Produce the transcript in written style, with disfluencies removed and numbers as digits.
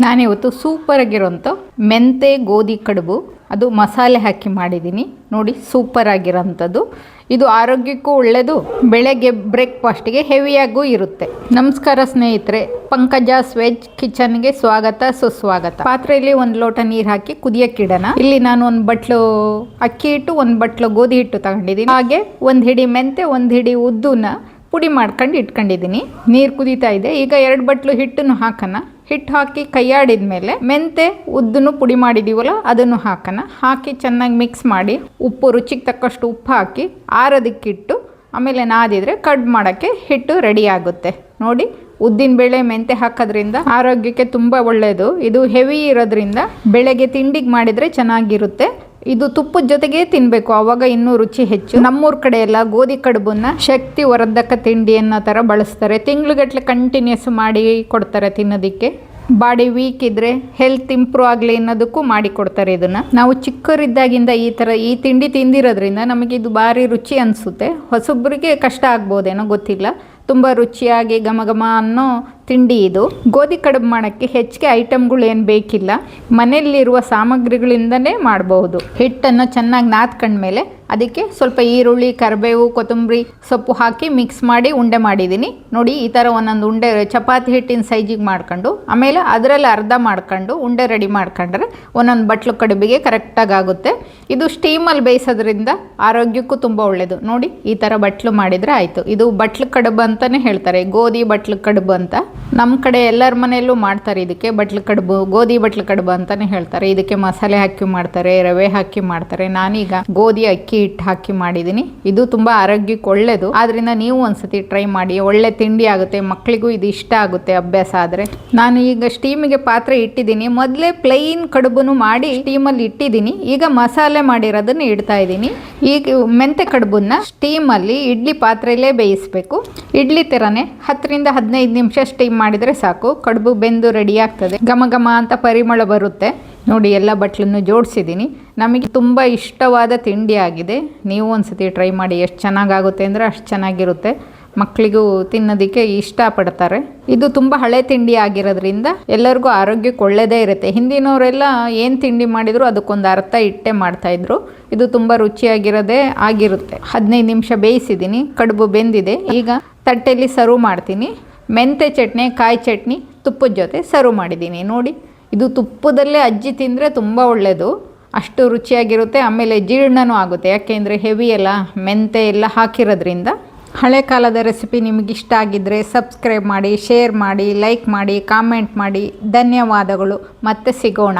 ನಾನಿವತ್ತು ಸೂಪರಾಗಿರೋಂಥ ಮೆಂತೆ ಗೋಧಿ ಕಡುಬು ಅದು ಮಸಾಲೆ ಹಾಕಿ ಮಾಡಿದ್ದೀನಿ ನೋಡಿ. ಸೂಪರ್ ಆಗಿರೋಂಥದ್ದು. ಇದು ಆರೋಗ್ಯಕ್ಕೂ ಒಳ್ಳೆಯದು, ಬೆಳಗ್ಗೆ ಬ್ರೇಕ್ಫಾಸ್ಟಿಗೆ ಹೆವಿಯಾಗೂ ಇರುತ್ತೆ. ನಮಸ್ಕಾರ ಸ್ನೇಹಿತರೆ, ಪಂಕಜಾಸ್ ವೆಜ್ ಕಿಚನ್ಗೆ ಸ್ವಾಗತ ಸುಸ್ವಾಗತ. ಪಾತ್ರೆಯಲ್ಲಿ 1 ಲೋಟ ನೀರು ಹಾಕಿ ಕುದಿಯಕ್ಕಿಡೋಣ. ಇಲ್ಲಿ ನಾನು 1 ಬಟ್ಲು ಅಕ್ಕಿ ಹಿಟ್ಟು, 1 ಬಟ್ಲು ಗೋಧಿ ಹಿಟ್ಟು ತಗೊಂಡಿದ್ದೀನಿ. ಹಾಗೆ 1 ಹಿಡಿ ಮೆಂತೆ, 1 ಹಿಡಿ ಉದ್ದುನ ಪುಡಿ ಮಾಡ್ಕೊಂಡು ಇಟ್ಕೊಂಡಿದ್ದೀನಿ. ನೀರು ಕುದೀತಾ ಇದೆ. ಈಗ 2 ಬಟ್ಲು ಹಿಟ್ಟನ್ನು ಹಾಕೋಣ. ಹಿಟ್ಟು ಹಾಕಿ ಕೈಯಾಡಿದ ಮೇಲೆ ಮೆಂತೆ ಉದ್ದನ್ನು ಪುಡಿ ಮಾಡಿದೀವಲ್ಲ ಅದನ್ನು ಹಾಕೋಣ. ಹಾಕಿ ಚೆನ್ನಾಗಿ ಮಿಕ್ಸ್ ಮಾಡಿ ಉಪ್ಪು ರುಚಿಗೆ ತಕ್ಕಷ್ಟು ಉಪ್ಪು ಹಾಕಿ ಆರೋದಕ್ಕಿಟ್ಟು ಆಮೇಲೆ ನಾದಿದ್ರೆ ಕಡ್ಬು ಮಾಡೋಕ್ಕೆ ಹಿಟ್ಟು ರೆಡಿ ಆಗುತ್ತೆ ನೋಡಿ. ಉದ್ದಿನ ಬೇಳೆ ಮೆಂತೆ ಹಾಕೋದ್ರಿಂದ ಆರೋಗ್ಯಕ್ಕೆ ತುಂಬ ಒಳ್ಳೆಯದು. ಇದು ಹೆವಿ ಇರೋದ್ರಿಂದ ಬೆಳಗ್ಗೆ ತಿಂಡಿಗೆ ಮಾಡಿದರೆ ಚೆನ್ನಾಗಿರುತ್ತೆ. ಇದು ತುಪ್ಪದ ಜೊತೆಗೆ ತಿನ್ನಬೇಕು, ಆವಾಗ ಇನ್ನೂ ರುಚಿ ಹೆಚ್ಚು. ನಮ್ಮೂರ ಕಡೆ ಎಲ್ಲ ಗೋಧಿ ಕಡುಬನ್ನ ಶಕ್ತಿ ವರ್ಧಕ ತಿಂಡಿ ಅನ್ನೋ ಥರ ಬಳಸ್ತಾರೆ. ತಿಂಗ್ಳುಗಟ್ಟಲೆ ಕಂಟಿನ್ಯೂಸ್ ಮಾಡಿ ಕೊಡ್ತಾರೆ ತಿನ್ನೋದಕ್ಕೆ. ಬಾಡಿ ವೀಕ್ ಇದ್ದರೆ ಹೆಲ್ತ್ ಇಂಪ್ರೂವ್ ಆಗಲಿ ಅನ್ನೋದಕ್ಕೂ ಮಾಡಿ ಕೊಡ್ತಾರೆ ಇದನ್ನು. ನಾವು ಚಿಕ್ಕವರಿದ್ದಾಗಿಂದ ಈ ತಿಂಡಿ ತಿಂದಿರೋದ್ರಿಂದ ನಮಗೆ ಇದು ಭಾರಿ ರುಚಿ ಅನಿಸುತ್ತೆ. ಹೊಸೊಬ್ಬರಿಗೆ ಕಷ್ಟ ಆಗ್ಬೋದೇನೋ ಗೊತ್ತಿಲ್ಲ. ತುಂಬ ರುಚಿಯಾಗಿ ಘಮ ಘಮ ಅನ್ನೋ ತಿಂಡಿ ಇದು. ಗೋಧಿ ಕಡುಬು ಮಾಡೋಕ್ಕೆ ಹೆಚ್ಚಿಗೆ ಐಟಮ್ಗಳು ಏನು ಬೇಕಿಲ್ಲ, ಮನೆಯಲ್ಲಿರುವ ಸಾಮಗ್ರಿಗಳಿಂದನೇ ಮಾಡಬಹುದು. ಹಿಟ್ಟನ್ನು ಚೆನ್ನಾಗಿ ನಾದ್ಕೊಂಡ್ಮೇಲೆ ಅದಕ್ಕೆ ಸ್ವಲ್ಪ ಈರುಳ್ಳಿ, ಕರಿಬೇವು, ಕೊತ್ತಂಬರಿ ಸೊಪ್ಪು ಹಾಕಿ ಮಿಕ್ಸ್ ಮಾಡಿ ಉಂಡೆ ಮಾಡಿದ್ದೀನಿ ನೋಡಿ. ಈ ಥರ ಒಂದೊಂದು ಉಂಡೆ ಚಪಾತಿ ಹಿಟ್ಟಿನ ಸೈಜಿಗೆ ಮಾಡ್ಕೊಂಡು ಆಮೇಲೆ ಅದರಲ್ಲಿ ಅರ್ಧ ಮಾಡ್ಕೊಂಡು ಉಂಡೆ ರೆಡಿ ಮಾಡ್ಕೊಂಡ್ರೆ ಒಂದೊಂದು ಬಟ್ಲು ಕಡುಬಿಗೆ ಕರೆಕ್ಟಾಗಿ ಆಗುತ್ತೆ. ಇದು ಸ್ಟೀಮಲ್ಲಿ ಬೇಯಿಸೋದ್ರಿಂದ ಆರೋಗ್ಯಕ್ಕೂ ತುಂಬ ಒಳ್ಳೆಯದು ನೋಡಿ. ಈ ಥರ ಬಟ್ಲು ಮಾಡಿದರೆ ಆಯಿತು. ಇದು ಬಟ್ಲು ಕಡುಬು ಅಂತಲೇ ಹೇಳ್ತಾರೆ, ಗೋಧಿ ಬಟ್ಲು ಕಡುಬು ಅಂತ. ನಮ್ಮ ಕಡೆ ಎಲ್ಲರ ಮನೆಯಲ್ಲೂ ಮಾಡ್ತಾರೆ. ಇದಕ್ಕೆ ಬಟ್ಲು ಕಡುಬು, ಗೋಧಿ ಬಟ್ಲು ಕಡುಬು ಅಂತಲೇ ಹೇಳ್ತಾರೆ. ಇದಕ್ಕೆ ಮಸಾಲೆ ಹಾಕಿ ಮಾಡ್ತಾರೆ, ರವೆ ಹಾಕಿ ಮಾಡ್ತಾರೆ. ನಾನೀಗ ಗೋಧಿ ಅಕ್ಕಿ ಹಿಟ್ಟು ಹಾಕಿ ಮಾಡಿದ್ದೀನಿ. ಇದು ತುಂಬ ಆರೋಗ್ಯಕ್ಕೆ ಒಳ್ಳೆಯದು. ಆದ್ದರಿಂದ ನೀವು ಒಂದ್ಸತಿ ಟ್ರೈ ಮಾಡಿ, ಒಳ್ಳೆ ತಿಂಡಿ ಆಗುತ್ತೆ. ಮಕ್ಕಳಿಗೂ ಇದು ಇಷ್ಟ ಆಗುತ್ತೆ ಅಭ್ಯಾಸ ಆದರೆ. ನಾನು ಈಗ ಸ್ಟೀಮಿಗೆ ಪಾತ್ರೆ ಇಟ್ಟಿದ್ದೀನಿ. ಮೊದಲೇ ಪ್ಲೈನ್ ಕಡುಬುನು ಮಾಡಿ ಸ್ಟೀಮಲ್ಲಿ ಇಟ್ಟಿದ್ದೀನಿ. ಈಗ ಮಸಾಲೆ ಮಾಡಿರೋದನ್ನು ಇಡ್ತಾ ಇದ್ದೀನಿ. ಈಗ ಮೆಂತೆ ಕಡುಬನ್ನ ಸ್ಟೀಮಲ್ಲಿ ಇಡ್ಲಿ ಪಾತ್ರೆಯಲ್ಲೇ ಬೇಯಿಸಬೇಕು. ಇಡ್ಲಿ ಥರನೇ 10ರಿಂದ 15 ನಿಮಿಷ ಸ್ಟೀಮ್ ಮಾಡಿದರೆ ಸಾಕು. ಕಡುಬು ಬೆಂದು ರೆಡಿ ಆಗ್ತದೆ. ಘಮ ಘಮ ಅಂತ ಪರಿಮಳ ಬರುತ್ತೆ ನೋಡಿ. ಎಲ್ಲ ಬಟ್ಲನ್ನು ಜೋಡಿಸಿದ್ದೀನಿ. ನಮಗೆ ತುಂಬ ಇಷ್ಟವಾದ ತಿಂಡಿ ಆಗಿದೆ. ನೀವು ಒಂದ್ಸತಿ ಟ್ರೈ ಮಾಡಿ. ಎಷ್ಟು ಚೆನ್ನಾಗಾಗುತ್ತೆ ಅಂದರೆ ಅಷ್ಟು ಚೆನ್ನಾಗಿರುತ್ತೆ. ಮಕ್ಕಳಿಗೂ ತಿನ್ನೋದಕ್ಕೆ ಇಷ್ಟಪಡ್ತಾರೆ. ಇದು ತುಂಬ ಹಳೆ ತಿಂಡಿ ಆಗಿರೋದ್ರಿಂದ ಎಲ್ಲರಿಗೂ ಆರೋಗ್ಯಕ್ಕೆ ಒಳ್ಳೆಯದೇ ಇರುತ್ತೆ. ಹಿಂದಿನವರೆಲ್ಲ ಏನು ತಿಂಡಿ ಮಾಡಿದ್ರು ಅದಕ್ಕೊಂದು ಅರ್ಥ ಇಟ್ಟೇ ಮಾಡ್ತಾಯಿದ್ರು. ಇದು ತುಂಬ ರುಚಿಯಾಗಿರೋದೇ ಆಗಿರುತ್ತೆ. 15 ನಿಮಿಷ ಬೇಯಿಸಿದ್ದೀನಿ. ಕಡುಬು ಬೆಂದಿದೆ. ಈಗ ತಟ್ಟೆಯಲ್ಲಿ ಸರ್ವ್ ಮಾಡ್ತೀನಿ. ಮೆಂತೆ ಚಟ್ನಿ, ಕಾಯಿ ಚಟ್ನಿ ತುಪ್ಪದ ಜೊತೆ ಸರ್ವ್ ಮಾಡಿದ್ದೀನಿ ನೋಡಿ. ಇದು ತುಪ್ಪದಲ್ಲೇ ಅಜ್ಜಿ ತಿಂದರೆ ತುಂಬ ಒಳ್ಳೆಯದು, ಅಷ್ಟು ರುಚಿಯಾಗಿರುತ್ತೆ. ಆಮೇಲೆ ಜೀರ್ಣನೂ ಆಗುತ್ತೆ, ಯಾಕೆಂದರೆ ಹೆವಿ ಎಲ್ಲ ಮೆಂತೆ ಎಲ್ಲ ಹಾಕಿರೋದ್ರಿಂದ. ಹಳೆ ಕಾಲದ ರೆಸಿಪಿ ನಿಮಗಿಷ್ಟ ಆಗಿದ್ದರೆ ಸಬ್ಸ್ಕ್ರೈಬ್ ಮಾಡಿ, ಶೇರ್ ಮಾಡಿ, ಲೈಕ್ ಮಾಡಿ, ಕಾಮೆಂಟ್ ಮಾಡಿ. ಧನ್ಯವಾದಗಳು. ಮತ್ತೆ ಸಿಗೋಣ.